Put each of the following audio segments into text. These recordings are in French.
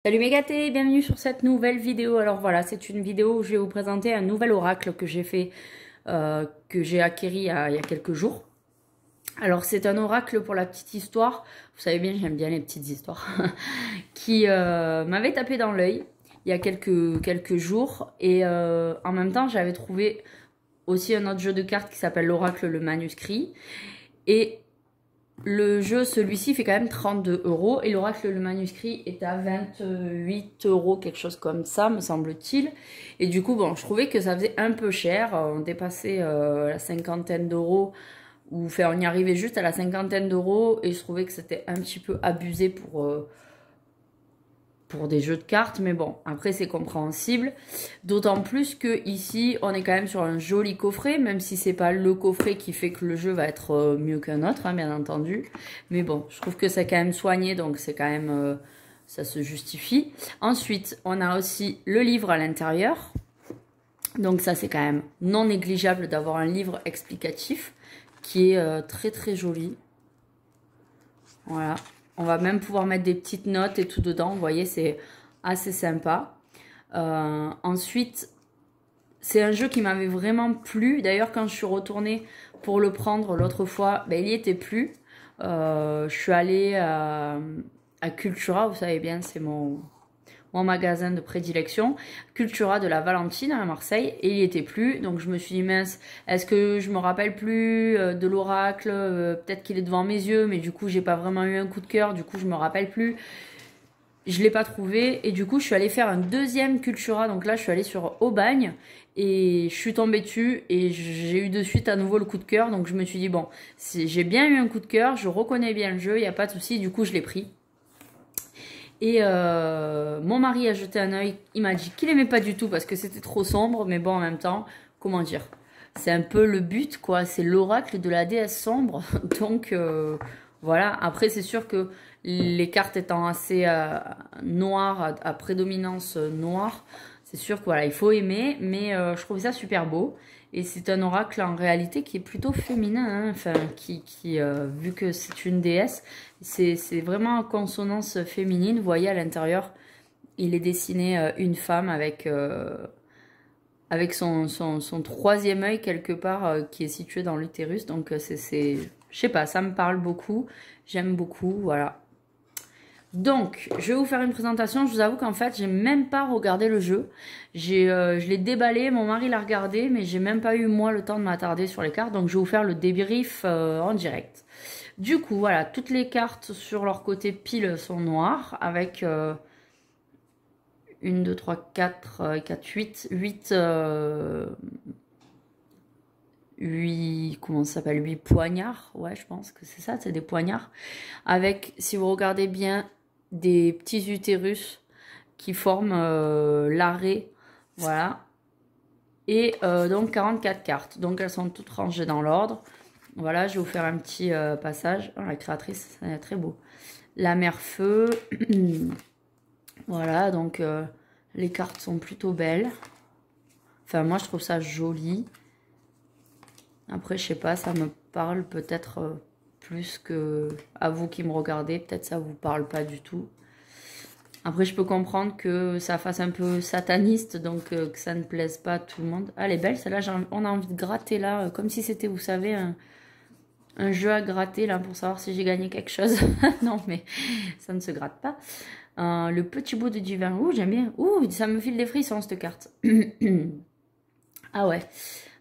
Salut mes gâtés, bienvenue sur cette nouvelle vidéo. Alors voilà, c'est une vidéo où je vais vous présenter un nouvel oracle que j'ai fait, que j'ai acquéri il y a quelques jours. Alors c'est un oracle pour la petite histoire, vous savez bien, j'aime bien les petites histoires, qui m'avait tapé dans l'œil il y a quelques jours. Et en même temps, j'avais trouvé aussi un autre jeu de cartes qui s'appelle l'oracle le manuscrit. Et le jeu, celui-ci, fait quand même 32 euros et l'oracle le manuscrit est à 28 euros, quelque chose comme ça, me semble-t-il. Et du coup, bon, je trouvais que ça faisait un peu cher. On dépassait la cinquantaine d'euros, ou enfin, on y arrivait juste à la cinquantaine d'euros et je trouvais que c'était un petit peu abusé pour des jeux de cartes, mais bon, après c'est compréhensible. D'autant plus que ici, on est quand même sur un joli coffret, même si c'est pas le coffret qui fait que le jeu va être mieux qu'un autre, hein, bien entendu. Mais bon, je trouve que c'est quand même soigné, donc c'est quand même, ça se justifie. Ensuite, on a aussi le livre à l'intérieur. Donc ça, c'est quand même non négligeable d'avoir un livre explicatif qui est très très joli. Voilà. On va même pouvoir mettre des petites notes et tout dedans. Vous voyez, c'est assez sympa. Ensuite, c'est un jeu qui m'avait vraiment plu. D'ailleurs, quand je suis retournée pour le prendre l'autre fois, ben, il n'y était plus. Je suis allée à Cultura, vous savez bien, c'est mon magasin de prédilection, Cultura de la Valentine à Marseille, et il n'y était plus. Donc je me suis dit, mince, est-ce que je me rappelle plus de l'oracle, peut-être qu'il est devant mes yeux, mais du coup j'ai pas vraiment eu un coup de cœur, du coup je me rappelle plus. Je l'ai pas trouvé, et du coup je suis allée faire un deuxième Cultura, donc là je suis allée sur Aubagne, et je suis tombée dessus, et j'ai eu de suite à nouveau le coup de cœur, donc je me suis dit, bon, j'ai bien eu un coup de cœur, je reconnais bien le jeu, il n'y a pas de souci, du coup je l'ai pris. Et mon mari a jeté un œil, il m'a dit qu'il aimait pas du tout parce que c'était trop sombre, mais bon en même temps, comment dire, c'est un peu le but quoi, c'est l'oracle de la déesse sombre, donc voilà. Après c'est sûr que les cartes étant assez noires, à prédominance noire, c'est sûr que voilà, il faut aimer, mais je trouve ça super beau. Et c'est un oracle en réalité qui est plutôt féminin, hein, enfin, vu que c'est une déesse, c'est vraiment en consonance féminine. Vous voyez à l'intérieur, il est dessiné une femme avec son troisième œil quelque part qui est situé dans l'utérus. Donc je sais pas, ça me parle beaucoup, j'aime beaucoup, voilà. Donc, je vais vous faire une présentation. Je vous avoue qu'en fait, j'ai même pas regardé le jeu. Je l'ai déballé, mon mari l'a regardé, mais j'ai même pas eu moi le temps de m'attarder sur les cartes. Donc, je vais vous faire le débrief en direct. Du coup, voilà, toutes les cartes sur leur côté pile sont noires avec 1, 2, 3, 4, 4, 8, 8, comment ça s'appelle, 8 poignards. Ouais, je pense que c'est ça, c'est des poignards. Avec, si vous regardez bien, des petits utérus qui forment l'arrêt. Voilà. Et donc 44 cartes. Donc elles sont toutes rangées dans l'ordre. Voilà, je vais vous faire un petit passage. Oh, la créatrice, c'est très beau. La mère feu. Voilà, donc les cartes sont plutôt belles. Enfin, moi, je trouve ça joli. Après, je sais pas, ça me parle peut-être plus que à vous qui me regardez. Peut-être ça vous parle pas du tout. Après, je peux comprendre que ça fasse un peu sataniste, donc que ça ne plaise pas à tout le monde. Ah, elle est belle, celle-là, on a envie de gratter là, comme si c'était, vous savez, un jeu à gratter là pour savoir si j'ai gagné quelque chose. Non, mais ça ne se gratte pas. Le petit bout de divin. Ouh, j'aime bien. Ouh, ça me file des frissons cette carte. Ah ouais.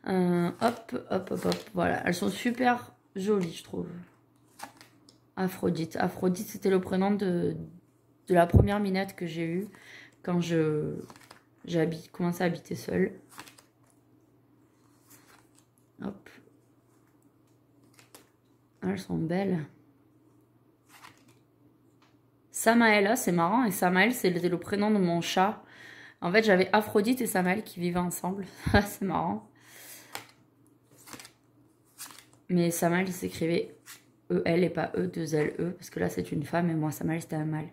Hop, hop, hop, hop. Voilà, elles sont super jolies, je trouve. Aphrodite. Aphrodite, c'était le prénom de la première minette que j'ai eue quand j'ai commencé à habiter seule. Hop. Elles sont belles. Samaël, c'est marrant. Et Samaël, c'était le prénom de mon chat. En fait, j'avais Aphrodite et Samaël qui vivaient ensemble. C'est marrant. Mais Samaël s'écrivait E-L et pas E-2-L-E. Parce que là, c'est une femme et moi, Samaël, c'était un mâle.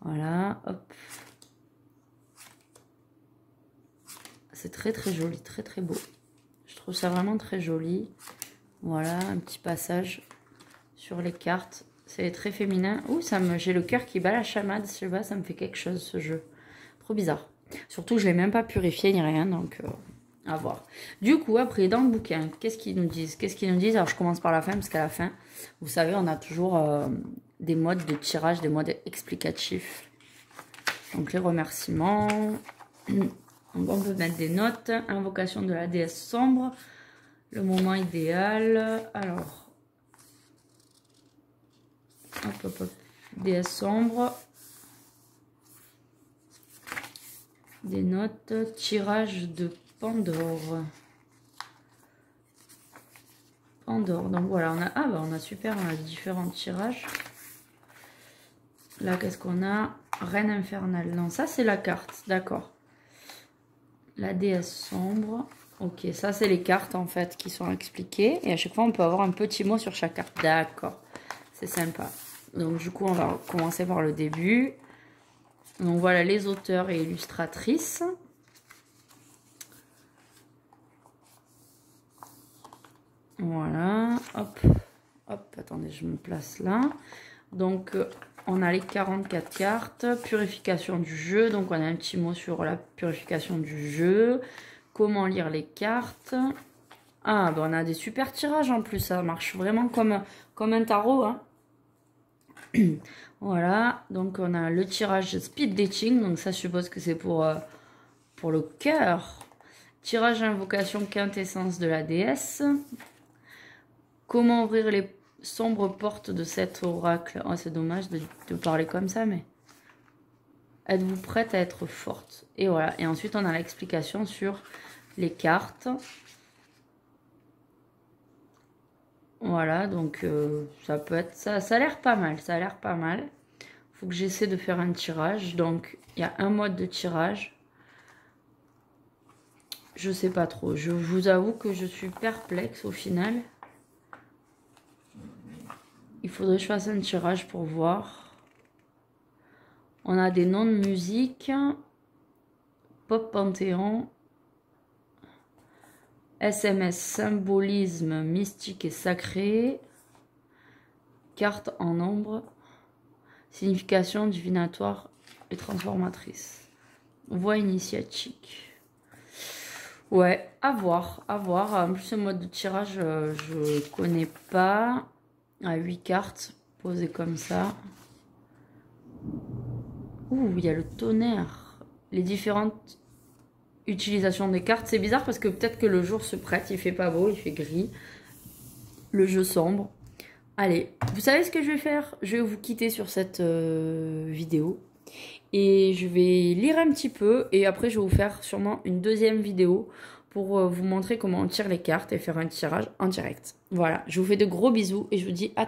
Voilà, hop. C'est très très joli, très très beau. Je trouve ça vraiment très joli. Voilà, un petit passage sur les cartes. C'est très féminin. Ouh, j'ai le cœur qui bat la chamade. Je sais pas, ça me fait quelque chose ce jeu. Trop bizarre. Surtout, je l'ai même pas purifié ni rien, donc à voir. Du coup, après, dans le bouquin, qu'est-ce qu'ils nous disent? Qu'est-ce qu'ils nous disent? Alors, je commence par la fin, parce qu'à la fin, vous savez, on a toujours des modes de tirage, des modes explicatifs. Donc, les remerciements. Donc, on peut mettre des notes. Invocation de la déesse sombre. Le moment idéal. Alors, hop, hop, hop. Déesse sombre. Des notes. Tirage de Pandore. Pandore. Donc voilà, on a. Ah bah on a super, on a différents tirages. Là, qu'est-ce qu'on a? Reine infernale. Non, ça c'est la carte. D'accord. La déesse sombre. Ok, ça c'est les cartes en fait qui sont expliquées. Et à chaque fois, on peut avoir un petit mot sur chaque carte. D'accord. C'est sympa. Donc du coup, on va commencer par le début. Donc voilà les auteurs et illustratrices. Voilà, hop, hop, attendez, je me place là. Donc, on a les 44 cartes, purification du jeu. Donc, on a un petit mot sur la purification du jeu. Comment lire les cartes. Ah, ben on a des super tirages en plus, ça marche vraiment comme un tarot. Hein. Voilà, donc on a le tirage speed dating. Donc, ça, je suppose que c'est pour le cœur. Tirage invocation quintessence de la déesse. Comment ouvrir les sombres portes de cet oracle? Oh, c'est dommage de parler comme ça, mais... Êtes-vous prête à être forte? Et voilà. Et ensuite, on a l'explication sur les cartes. Voilà, donc ça peut être... Ça a l'air pas mal, ça a l'air pas mal. Faut que j'essaie de faire un tirage. Donc, il y a un mode de tirage. Je sais pas trop. Je vous avoue que je suis perplexe au final. Il faudrait que je fasse un tirage pour voir. On a des noms de musique. Pop Panthéon. SMS, symbolisme mystique et sacré. Carte en ombre. Signification divinatoire et transformatrice. Voix initiatique. Ouais, à voir, à voir. En plus, ce mode de tirage, je connais pas. À 8 cartes posées comme ça. Ouh, il y a le tonnerre. Les différentes utilisations des cartes. C'est bizarre parce que peut-être que le jour se prête. Il fait pas beau, il fait gris. Le jeu sombre. Allez, vous savez ce que je vais faire? Je vais vous quitter sur cette vidéo. Et je vais lire un petit peu. Et après, je vais vous faire sûrement une deuxième vidéo pour vous montrer comment on tire les cartes et faire un tirage en direct. Voilà, je vous fais de gros bisous et je vous dis à